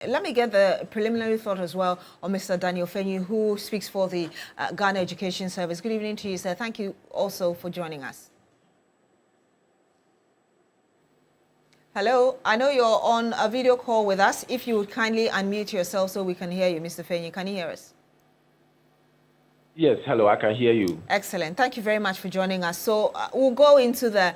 Let me get the preliminary thought as well on Mr. Daniel Fenyi, who speaks for the Ghana Education Service. Good evening to you, sir. Thank you also for joining us. Hello, I know you're on a video call with us. If you would kindly unmute yourself so we can hear you, Mr. Fenyi. Can you hear us? Yes, hello, I can hear you. Excellent. Thank you very much for joining us. So we'll go into the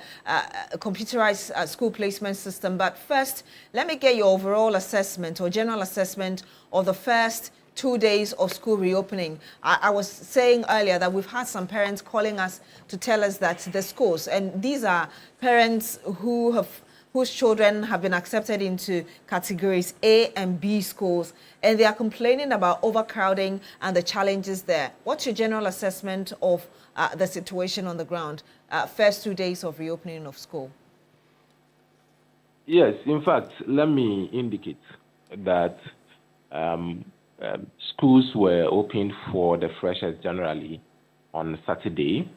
computerized school placement system. But first, let me get your overall assessment or general assessment of the first 2 days of school reopening. I was saying earlier that we've had some parents calling us to tell us that the schools, and these are parents whose children have been accepted into categories A and B schools, and they are complaining about overcrowding and the challenges there. What's your general assessment of the situation on the ground, first 2 days of reopening of school? Yes, in fact, let me indicate that schools were opened for the freshers generally on Saturday,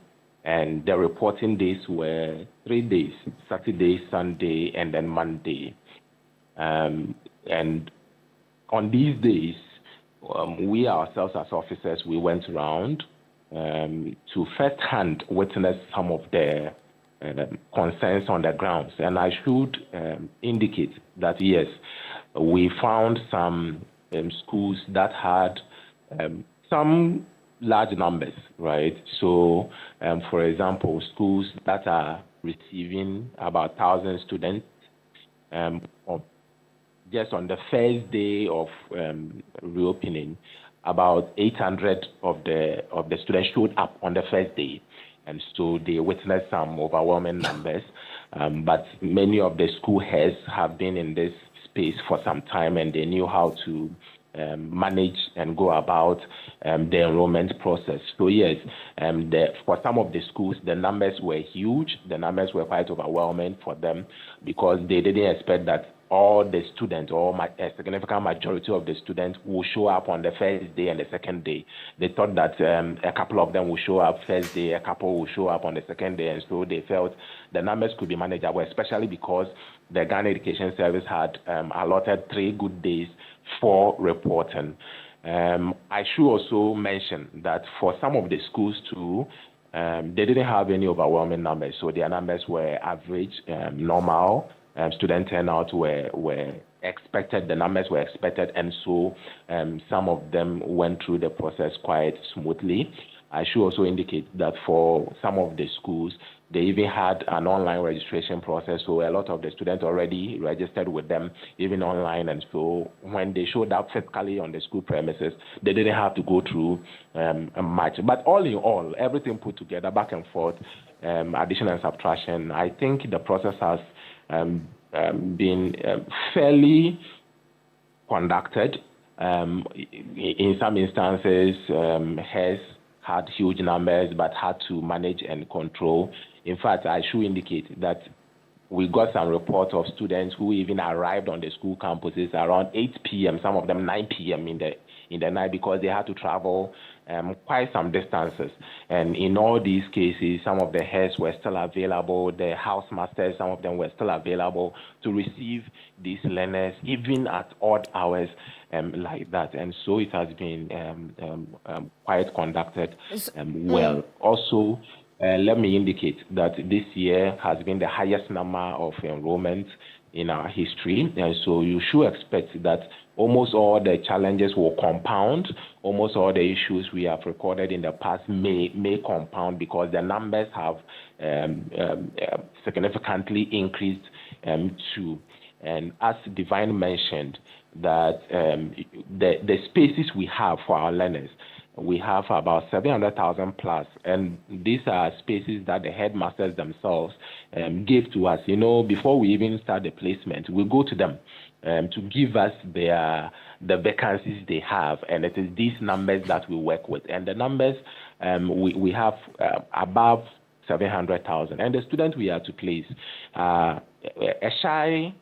and the reporting days were 3 days, Saturday, Sunday, and then Monday. And on these days, we ourselves as officers, we went around to first-hand witness some of the concerns on the grounds. And I should indicate that, yes, we found some schools that had some large numbers, right? So, for example, schools that are receiving about 1,000 students, just on the first day of reopening, about 800 of the students showed up on the first day, and so they witnessed some overwhelming numbers. But many of the school heads have been in this space for some time, and they knew how to manage and go about the enrollment process. So yes, for some of the schools, the numbers were huge. The numbers were quite overwhelming for them because they didn't expect that all the students, or a significant majority of the students, will show up on the first day and the second day. They thought that a couple of them will show up first day, a couple will show up on the second day, and so they felt the numbers could be manageable, especially because the Ghana Education Service had allotted 3 good days for reporting. I should also mention that for some of the schools too, they didn't have any overwhelming numbers, so their numbers were average, normal. Student turnout were expected, the numbers were expected, and so some of them went through the process quite smoothly. I should also indicate that for some of the schools, they even had an online registration process, so a lot of the students already registered with them, even online, and so when they showed up physically on the school premises, they didn't have to go through much. But all in all, everything put together, back and forth, addition and subtraction, I think the process has been fairly conducted. In some instances, has had huge numbers but had to manage and control. In fact, I should indicate that we got some reports of students who even arrived on the school campuses around 8 p.m., some of them 9 p.m. in the night, because they had to travel quite some distances. And in all these cases, some of the heads were still available, the housemasters, some of them were still available to receive these learners, even at odd hours like that. And so it has been quite conducted well. Also, let me indicate that this year has been the highest number of enrollments in our history, and so you should expect that almost all the challenges will compound. Almost all the issues we have recorded in the past may compound, because the numbers have significantly increased too. And as Divine mentioned, that the spaces we have for our learners, we have about 700,000 plus, and these are spaces that the headmasters themselves give to us. You know, before we even start the placement, we go to them to give us the vacancies they have, and it is these numbers that we work with. And the numbers we have above 700,000, and the students we are to place a shy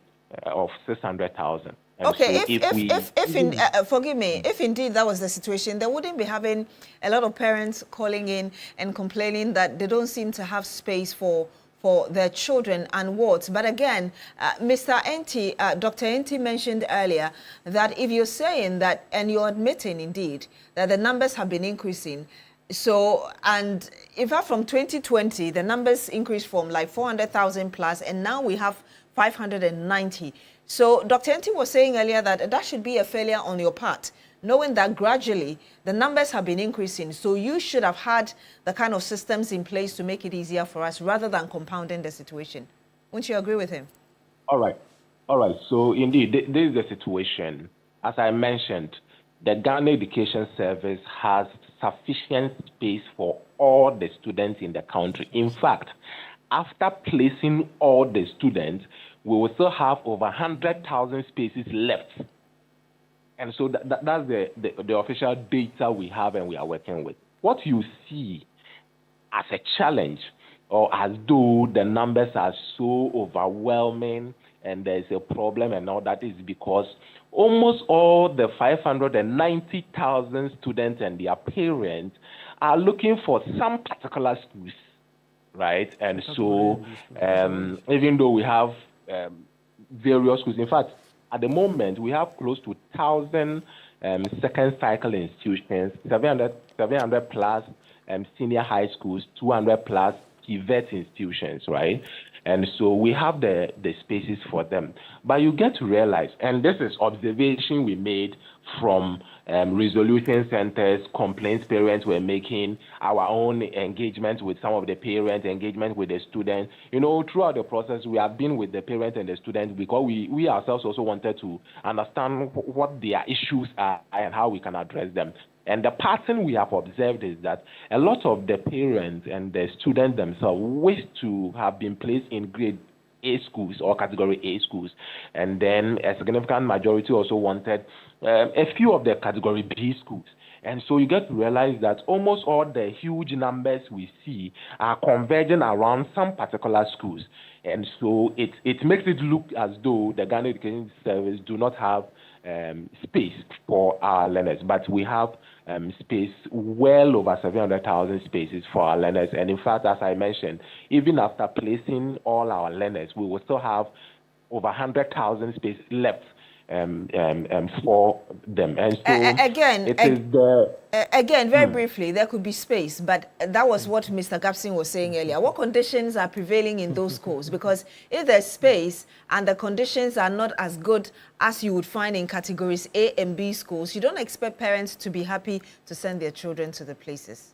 of 600,000. Okay, so forgive me, if indeed that was the situation, they wouldn't be having a lot of parents calling in and complaining that they don't seem to have space for for their children and wards. But again, Mr. Enti, Dr. Enti mentioned earlier that if you're saying that, and you're admitting indeed that the numbers have been increasing, so, and in fact from 2020, the numbers increased from like 400,000 plus, and now we have 590. So Dr. Enti was saying earlier that that should be a failure on your part, knowing that gradually the numbers have been increasing. So you should have had the kind of systems in place to make it easier for us rather than compounding the situation. Wouldn't you agree with him? All right. So indeed, this is the situation. As I mentioned, the Ghana Education Service has sufficient space for all the students in the country. In fact, after placing all the students, we will still have over 100,000 spaces left. And so that's the official data we have and we are working with. What you see as a challenge, or as though the numbers are so overwhelming and there's a problem and all that, is because almost all the 590,000 students and their parents are looking for some particular schools, right? And so even though we have various schools, in fact, at the moment we have close to 1,000 second cycle institutions, 700 plus senior high schools, 200 plus TVET institutions, right? And so we have the spaces for them. But you get to realize, and this is observation we made from resolution centers, complaints parents were making, our own engagement with some of the parents, engagement with the students. You know, throughout the process, we have been with the parents and the students because we ourselves also wanted to understand what their issues are and how we can address them. And the pattern we have observed is that a lot of the parents and the students themselves wish to have been placed in grade A schools or category A schools. And then a significant majority also wanted a few of the category B schools. And so you get to realize that almost all the huge numbers we see are converging around some particular schools. And so it makes it look as though the Ghana Education Service do not have space for our learners, but we have space well over 700,000 spaces for our learners. And in fact, as I mentioned, even after placing all our learners, we will still have over 100,000 spaces left for them. And so again, very briefly, there could be space, but that was what Mr. Gapson was saying earlier. What conditions are prevailing in those schools? Because if there's space and the conditions are not as good as you would find in categories A and B schools, you don't expect parents to be happy to send their children to the places.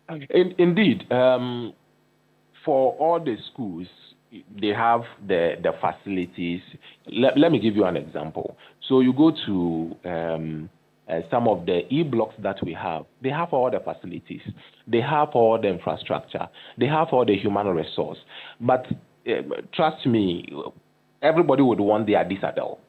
Indeed, for all the schools, they have the facilities. Let me give you an example. So you go to some of the e-blocks that we have. They have all the facilities. They have all the infrastructure. They have all the human resource. But trust me, everybody would want their disadel.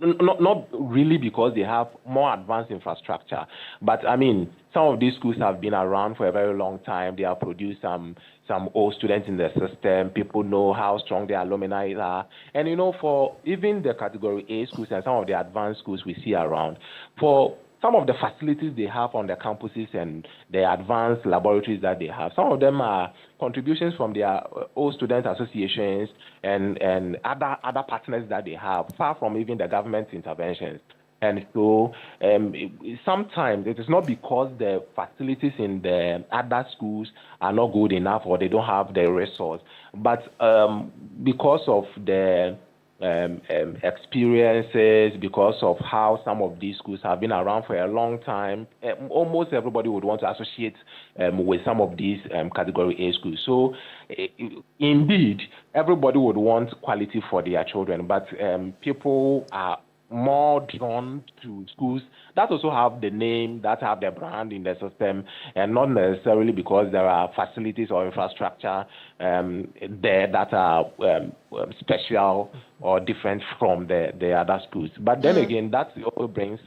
Not really because they have more advanced infrastructure, but I mean, some of these schools have been around for a very long time. They have produced some old students in the system. People know how strong their alumni are. And you know, for even the category A schools and some of the advanced schools we see around, for some of the facilities they have on the campuses and the advanced laboratories that they have, some of them are contributions from their old student associations and other partners that they have, far from even the government's interventions. And so sometimes it is not because the facilities in the other schools are not good enough or they don't have the resource, but because of the experiences, because of how some of these schools have been around for a long time, almost everybody would want to associate with some of these category A schools. So indeed, everybody would want quality for their children, but people are more drawn to schools that also have the name, that have the brand in the system, and not necessarily because there are facilities or infrastructure there that are special or different from the other schools. But then again, that also brings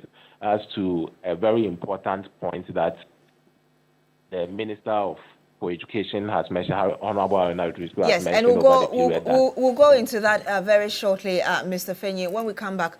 us to a very important point that the Minister for Education has mentioned, Honorable yes, and we'll go into that very shortly, Mr. Fenyi. When we come back,